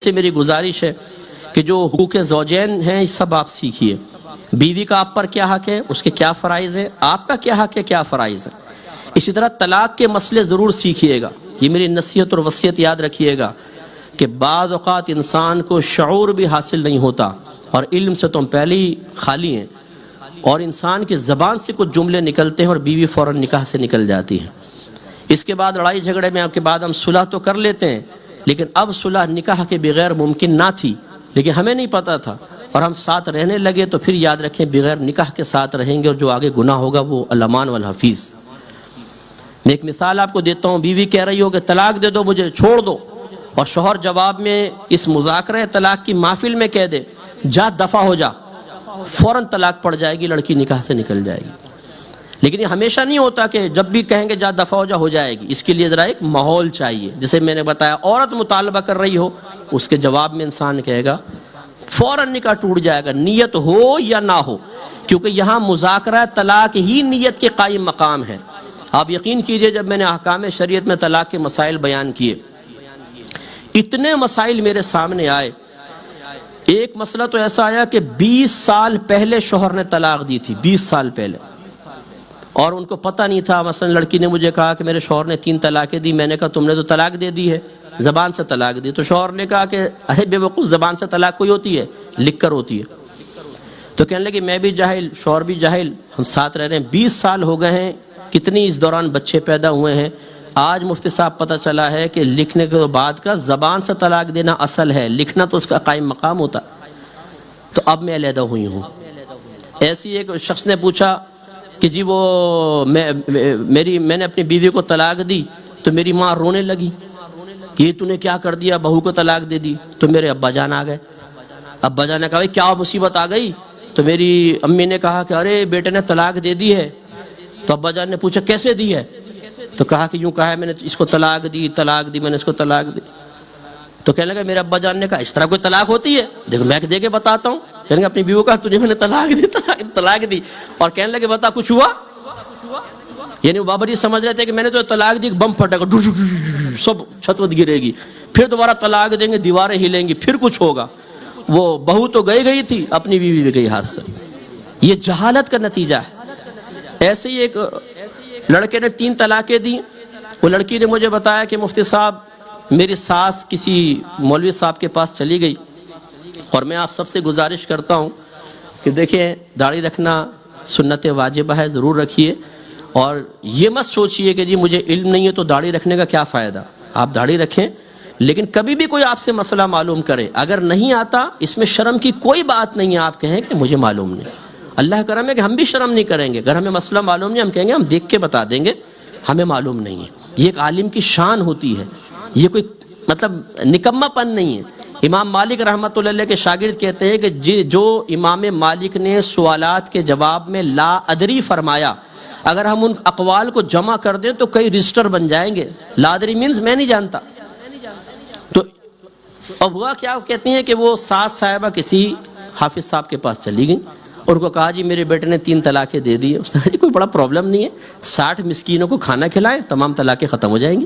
سے میری گزارش ہے کہ جو حقوق زوجین ہیں اس سب آپ سیکھیے. بیوی کا آپ پر کیا حق ہے، اس کے کیا فرائض ہے، آپ کا کیا حق ہے، کیا فرائض ہے. اسی طرح طلاق کے مسئلے ضرور سیکھیے گا. یہ میری نصیحت اور وصیت یاد رکھیے گا کہ بعض اوقات انسان کو شعور بھی حاصل نہیں ہوتا اور علم سے تم پہلے ہی خالی ہیں، اور انسان کی زبان سے کچھ جملے نکلتے ہیں اور بیوی فوراً نکاح سے نکل جاتی ہے. اس کے بعد لڑائی جھگڑے میں آپ کے بعد ہم صلح تو کر لیتے ہیں، لیکن اب صلح نکاح کے بغیر ممکن نہ تھی، لیکن ہمیں نہیں پتا تھا اور ہم ساتھ رہنے لگے. تو پھر یاد رکھیں بغیر نکاح کے ساتھ رہیں گے اور جو آگے گناہ ہوگا وہ الامان والحفیظ. میں ایک مثال آپ کو دیتا ہوں. بیوی کہہ رہی ہو کہ طلاق دے دو، مجھے چھوڑ دو، اور شوہر جواب میں اس مذاکرہ طلاق کی محفل میں کہہ دے جا دفع ہو جا، فوراً طلاق پڑ جائے گی، لڑکی نکاح سے نکل جائے گی. لیکن یہ ہمیشہ نہیں ہوتا کہ جب بھی کہیں گے جا دفع ہو جائے گی. اس کے لیے ذرا ایک ماحول چاہیے. جیسے میں نے بتایا عورت مطالبہ کر رہی ہو، اس کے جواب میں انسان کہے گا فوراً نکاح ٹوٹ جائے گا، نیت ہو یا نہ ہو، کیونکہ یہاں مذاکرہ طلاق ہی نیت کے قائم مقام ہے. آپ یقین کیجئے جب میں نے احکام شریعت میں طلاق کے مسائل بیان کیے، اتنے مسائل میرے سامنے آئے. ایک مسئلہ تو ایسا آیا کہ 20 سال پہلے شوہر نے طلاق دی تھی، 20 سال پہلے، اور ان کو پتہ نہیں تھا. مثلا لڑکی نے مجھے کہا کہ میرے شوہر نے 3 طلاقیں دی. میں نے کہا تم نے تو طلاق دے دی ہے، زبان سے طلاق دی. تو شوہر نے کہا کہ ارے بے وقوف، زبان سے طلاق کوئی ہوتی ہے، لکھ کر ہوتی ہے. تو کہنے لگے میں بھی جاہل، شوہر بھی جاہل، ہم ساتھ رہ رہے ہیں، 20 سال ہو گئے ہیں، کتنی اس دوران بچے پیدا ہوئے ہیں. آج مفتی صاحب پتہ چلا ہے کہ لکھنے کے بعد کا زبان سے طلاق دینا اصل ہے، لکھنا تو اس کا قائم مقام ہوتا. تو اب میں علیحدہ ہوئی ہوں. ایسی ایک شخص نے پوچھا کہ جی وہ میں نے اپنی بیوی کو طلاق دی تو میری ماں رونے لگی کہ یہ تو نے کیا کر دیا، بہو کو طلاق دے دی. تو میرے ابا جان آ گئے. ابا جان نے کہا کیا مصیبت آ گئی؟ تو میری امی نے کہا کہ ارے بیٹے نے طلاق دے دی ہے. تو ابا جان نے پوچھا کیسے دی ہے؟ تو کہا کہ یوں کہا ہے میں نے اس کو طلاق دی، میں نے اس کو طلاق دی. تو کہنے لگا میرے ابا جان نے کہا اس طرح کوئی طلاق ہوتی ہے؟ دیکھو میں دے کے بتاتا ہوں. کہنے اپنی بیوی کا تجھے میں نے طلاق دی اور کہنے لگے بتا کچھ ہوا؟ یعنی وہ بابا جی سمجھ رہے تھے کہ میں نے تو طلاق دی، بم پھٹے گا، سب چھت وت گرے گی، پھر دوبارہ طلاق دیں گے، دیواریں ہلیں گی، پھر کچھ ہوگا. وہ بہو تو گئی تھی، اپنی بیوی بھی گئی ہاتھ سے. یہ جہالت کا نتیجہ ہے. ایسے ہی ایک لڑکے نے 3 طلاقیں دی. وہ لڑکی نے مجھے بتایا کہ مفتی صاحب میری ساس کسی مولوی صاحب کے پاس چلی گئی، اور میں آپ سب سے گزارش کرتا ہوں کہ دیکھیں داڑھی رکھنا سنت واجبہ ہے، ضرور رکھیے. اور یہ مت سوچئے کہ جی مجھے علم نہیں ہے تو داڑھی رکھنے کا کیا فائدہ. آپ داڑھی رکھیں، لیکن کبھی بھی کوئی آپ سے مسئلہ معلوم کرے، اگر نہیں آتا اس میں شرم کی کوئی بات نہیں ہے. آپ کہیں کہ مجھے معلوم نہیں. اللہ کرم ہے کہ ہم بھی شرم نہیں کریں گے. اگر ہمیں مسئلہ معلوم نہیں ہم کہیں گے ہم دیکھ کے بتا دیں گے، ہمیں معلوم نہیں ہے. یہ ایک عالم کی شان ہوتی ہے، یہ کوئی مطلب نکمہ پن نہیں ہے. امام مالک رحمۃ اللہ علیہ کے شاگرد کہتے ہیں کہ جو امام مالک نے سوالات کے جواب میں لا ادری فرمایا، اگر ہم ان اقوال کو جمع کر دیں تو کئی رجسٹر بن جائیں گے. لا ادری مینز میں نہیں جانتا. تو اب ہوا کیا، کہتی ہیں کہ وہ ساس صاحبہ کسی حافظ صاحب کے پاس چلی گئیں اور ان کو کہا جی میرے بیٹے نے 3 طلاقیں دے دی. اس نے کہا جی کوئی بڑا پرابلم نہیں ہے، 60 مسکینوں کو کھانا کھلائیں، تمام طلاقیں ختم ہو جائیں گی.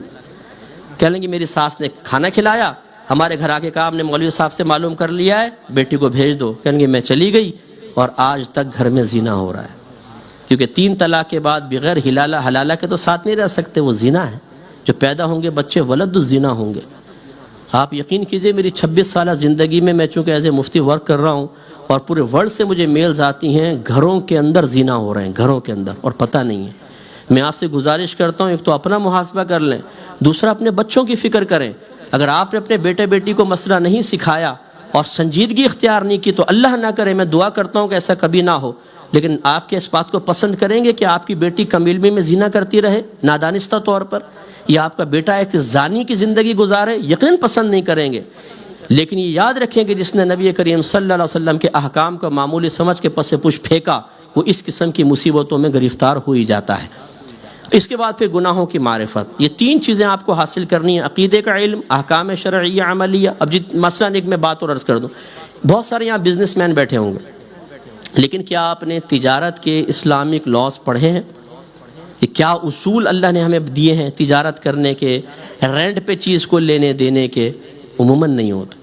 کہہ لیں گے میری ساس نے کھانا کھلایا، ہمارے گھر آ کے کہا ہم نے مولوی صاحب سے معلوم کر لیا ہے، بیٹی کو بھیج دو. کہیں گے میں چلی گئی اور آج تک گھر میں زنا ہو رہا ہے. کیونکہ 3 طلاق کے بعد بغیر حلالہ کے تو ساتھ نہیں رہ سکتے، وہ زنا ہے. جو پیدا ہوں گے بچے ولد الزنا ہوں گے. آپ یقین کیجئے میری 26 سالہ زندگی میں چونکہ ایز اے مفتی ورک کر رہا ہوں اور پورے ورلڈ سے مجھے میلز آتی ہیں، گھروں کے اندر زنا ہو رہے ہیں، گھروں کے اندر، اور پتہ نہیں ہے. میں آپ سے گزارش کرتا ہوں ایک تو اپنا محاسبہ کر لیں، دوسرا اپنے بچوں کی فکر کریں. اگر آپ نے اپنے بیٹے بیٹی کو مسئلہ نہیں سکھایا اور سنجیدگی اختیار نہیں کی تو اللہ نہ کرے، میں دعا کرتا ہوں کہ ایسا کبھی نہ ہو، لیکن آپ کے اس بات کو پسند کریں گے کہ آپ کی بیٹی کم علمی میں زنا کرتی رہے نادانستہ طور پر، یا آپ کا بیٹا ایک زانی کی زندگی گزارے؟ یقیناً پسند نہیں کریں گے. لیکن یہ یاد رکھیں کہ جس نے نبی کریم صلی اللہ علیہ وسلم کے احکام کو معمولی سمجھ کے پس پش پھینکا، وہ اس قسم کی مصیبتوں میں گرفتار ہو ہی جاتا ہے. اس کے بعد پھر گناہوں کی معرفت. یہ 3 چیزیں آپ کو حاصل کرنی ہیں: عقیدے کا علم، احکام شرعیہ عملیہ. اب مثلا ایک میں بات اور عرض کر دوں، بہت سارے یہاں بزنس مین بیٹھے ہوں گے، لیکن کیا آپ نے تجارت کے اسلامک لاز پڑھے ہیں؟ کہ کیا اصول اللہ نے ہمیں دیے ہیں تجارت کرنے کے، رینٹ پہ چیز کو لینے دینے کے؟ عموماً نہیں ہوتے.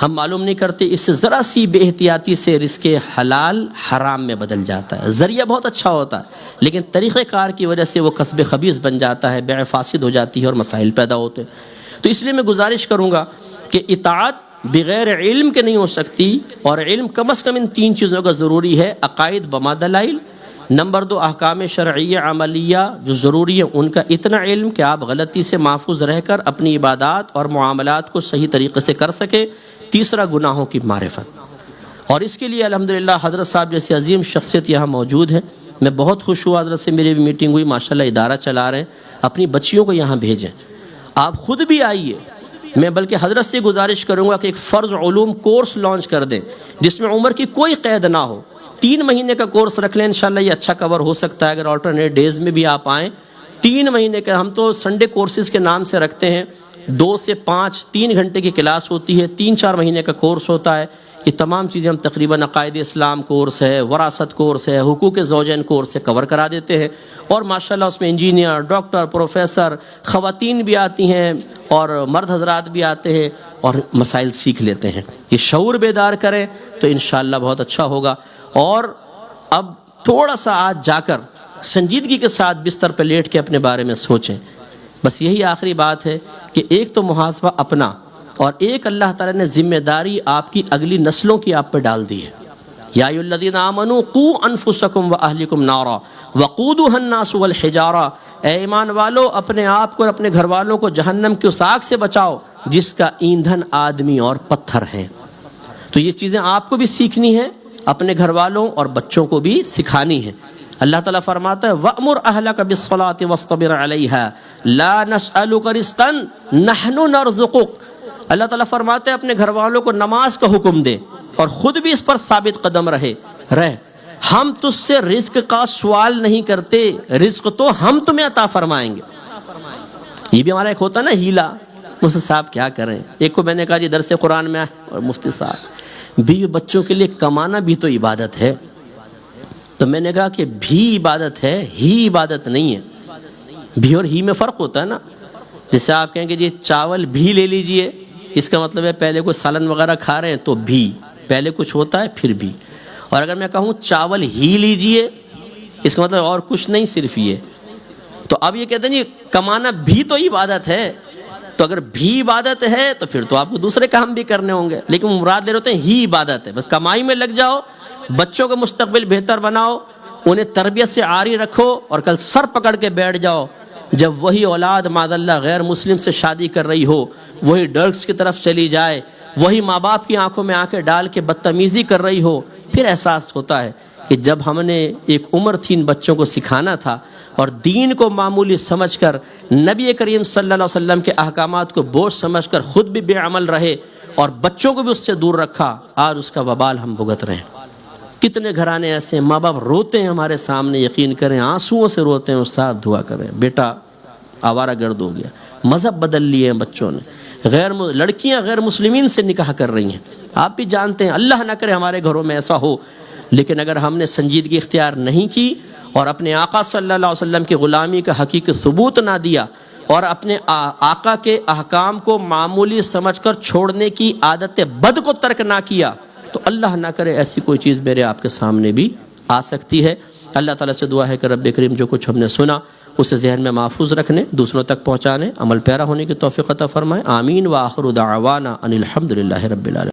ہم معلوم نہیں کرتے اس سے ذرا سی بے احتیاطی سے رزق حلال حرام میں بدل جاتا ہے. ذریعہ بہت اچھا ہوتا ہے لیکن طریقہ کار کی وجہ سے وہ کسب خبیث بن جاتا ہے, بیع فاسد ہو جاتی ہے اور مسائل پیدا ہوتے ہیں. تو اس لیے میں گزارش کروں گا کہ اطاعت بغیر علم کے نہیں ہو سکتی, اور علم کم از کم ان 3 چیزوں کا ضروری ہے. عقائد بما دلائل, نمبر 2 احکام شرعیہ عملیہ جو ضروری ہے ان کا اتنا علم کہ آپ غلطی سے محفوظ رہ کر اپنی عبادات اور معاملات کو صحیح طریقے سے کر سکیں. تیسرا گناہوں کی معرفت, اور اس کے لیے الحمدللہ حضرت صاحب جیسی عظیم شخصیت یہاں موجود ہے. میں بہت خوش ہوا, حضرت سے میری بھی میٹنگ ہوئی, ماشاءاللہ ادارہ چلا رہے ہیں. اپنی بچیوں کو یہاں بھیجیں, آپ خود بھی آئیے. میں بلکہ حضرت سے گزارش کروں گا کہ ایک فرض علوم کورس لانچ کر دیں جس میں عمر کی کوئی قید نہ ہو. 3 مہینے کا کورس رکھ لیں, انشاءاللہ یہ اچھا کور ہو سکتا ہے اگر آلٹرنیٹ ڈیز میں بھی آپ آئیں. 3 مہینے کا, ہم تو سنڈے کورسز کے نام سے رکھتے ہیں. 2 سے 5 3 گھنٹے کی کلاس ہوتی ہے, 3-4 مہینے کا کورس ہوتا ہے. یہ تمام چیزیں ہم تقریباً عقائد اسلام کورس ہے, وراثت کورس ہے, حقوق زوجین کورس سے کور کرا دیتے ہیں. اور ماشاءاللہ اس میں انجینئر, ڈاکٹر, پروفیسر, خواتین بھی آتی ہیں اور مرد حضرات بھی آتے ہیں اور مسائل سیکھ لیتے ہیں. یہ شعور بیدار کریں تو انشاءاللہ بہت اچھا ہوگا. اور اب تھوڑا سا آج جا کر سنجیدگی کے ساتھ بستر پہ لیٹ کے اپنے بارے میں سوچیں. بس یہی آخری بات ہے کہ ایک تو محاسبہ اپنا, اور ایک اللہ تعالیٰ نے ذمہ داری آپ کی اگلی نسلوں کی آپ پہ ڈال دی ہے. یا ایھا الذین آمنوا قوا انفسکم واہلکم نارا وقودھا الناس والحجارہ, اے ایمان والو اپنے آپ کو اور اپنے گھر والوں کو جہنم کی اس آگ سے بچاؤ جس کا ایندھن آدمی اور پتھر ہے. تو یہ چیزیں آپ کو بھی سیکھنی ہے, اپنے گھر والوں اور بچوں کو بھی سکھانی ہے. اللہ تعالیٰ فرماتا ہے وَأْمُرْ أَهْلَكَ بِالصَّلَاةِ وَاصْطَبِرْ عَلَيْهَا لَا نَسْأَلُكَ رِزْقًا نَحْنُ نَرْزُقُكَ. اللہ تعالیٰ فرماتے ہیں اپنے گھر والوں کو نماز کا حکم دے اور خود بھی اس پر ثابت قدم رہ. ہم تجھ سے رزق کا سوال نہیں کرتے, رزق تو ہم تمہیں عطا فرمائیں گے. یہ بھی ہمارا ایک ہوتا نا ہیلا, مفتی صاحب کیا کریں. ایک کو میں نے کہا جی درس قرآن میں آئے, اور مفتی صاحب بیوی بچوں کے لیے کمانا بھی تو عبادت ہے. تو میں نے کہا کہ بھی عبادت ہے, ہی عبادت نہیں ہے. بھی اور ہی میں فرق ہوتا ہے نا. جیسے آپ کہیں کہ جی چاول بھی لے لیجئے, اس کا مطلب ہے پہلے کوئی سالن وغیرہ کھا رہے ہیں تو بھی, پہلے کچھ ہوتا ہے پھر بھی. اور اگر میں کہوں چاول ہی لیجئے, اس کا مطلب اور کچھ نہیں صرف یہ. تو اب یہ کہتے ہیں جی کمانا بھی تو عبادت ہے. تو اگر بھی عبادت ہے تو پھر تو آپ کو دوسرے کام بھی کرنے ہوں گے, لیکن مراد لے رہے ہیں ہی عبادت ہے. بس کمائی میں لگ جاؤ, بچوں کا مستقبل بہتر بناؤ, انہیں تربیت سے عاری رکھو, اور کل سر پکڑ کے بیٹھ جاؤ جب وہی اولاد معاذ اللہ غیر مسلم سے شادی کر رہی ہو, وہی ڈرگس کی طرف چلی جائے, وہی ماں باپ کی آنکھوں میں آنکھیں ڈال کے بدتمیزی کر رہی ہو, پھر احساس ہوتا ہے کہ جب ہم نے ایک عمر تھی ان بچوں کو سکھانا تھا اور دین کو معمولی سمجھ کر نبی کریم صلی اللہ علیہ وسلم کے احکامات کو بوجھ سمجھ کر خود بھی بے عمل رہے اور بچوں کو بھی اس سے دور رکھا, آج اس کا وبال ہم بھگت رہے ہیں. کتنے گھرانے ایسے ہیں, ماں باپ روتے ہیں ہمارے سامنے, یقین کریں آنسوؤں سے روتے ہیں, استاد دعا کریں بیٹا آوارہ گرد ہو گیا. مذہب بدل لیے ہیں بچوں نے, لڑکیاں غیر مسلمین سے نکاح کر رہی ہیں. آپ بھی جانتے ہیں, اللہ نہ کرے ہمارے گھروں میں ایسا ہو, لیکن اگر ہم نے سنجیدگی اختیار نہیں کی اور اپنے آقا صلی اللہ علیہ وسلم کی غلامی کا حقیقی ثبوت نہ دیا اور اپنے آقا کے احکام کو معمولی سمجھ کر چھوڑنے کی عادت بد کو ترک نہ کیا, تو اللہ نہ کرے ایسی کوئی چیز میرے آپ کے سامنے بھی آ سکتی ہے. اللہ تعالیٰ سے دعا ہے کہ رب کریم جو کچھ ہم نے سنا اسے ذہن میں محفوظ رکھنے, دوسروں تک پہنچانے, عمل پیرا ہونے کی توفیق عطا فرمائے. آمین. وآخر دعوانا ان الحمد للہ رب العالمین.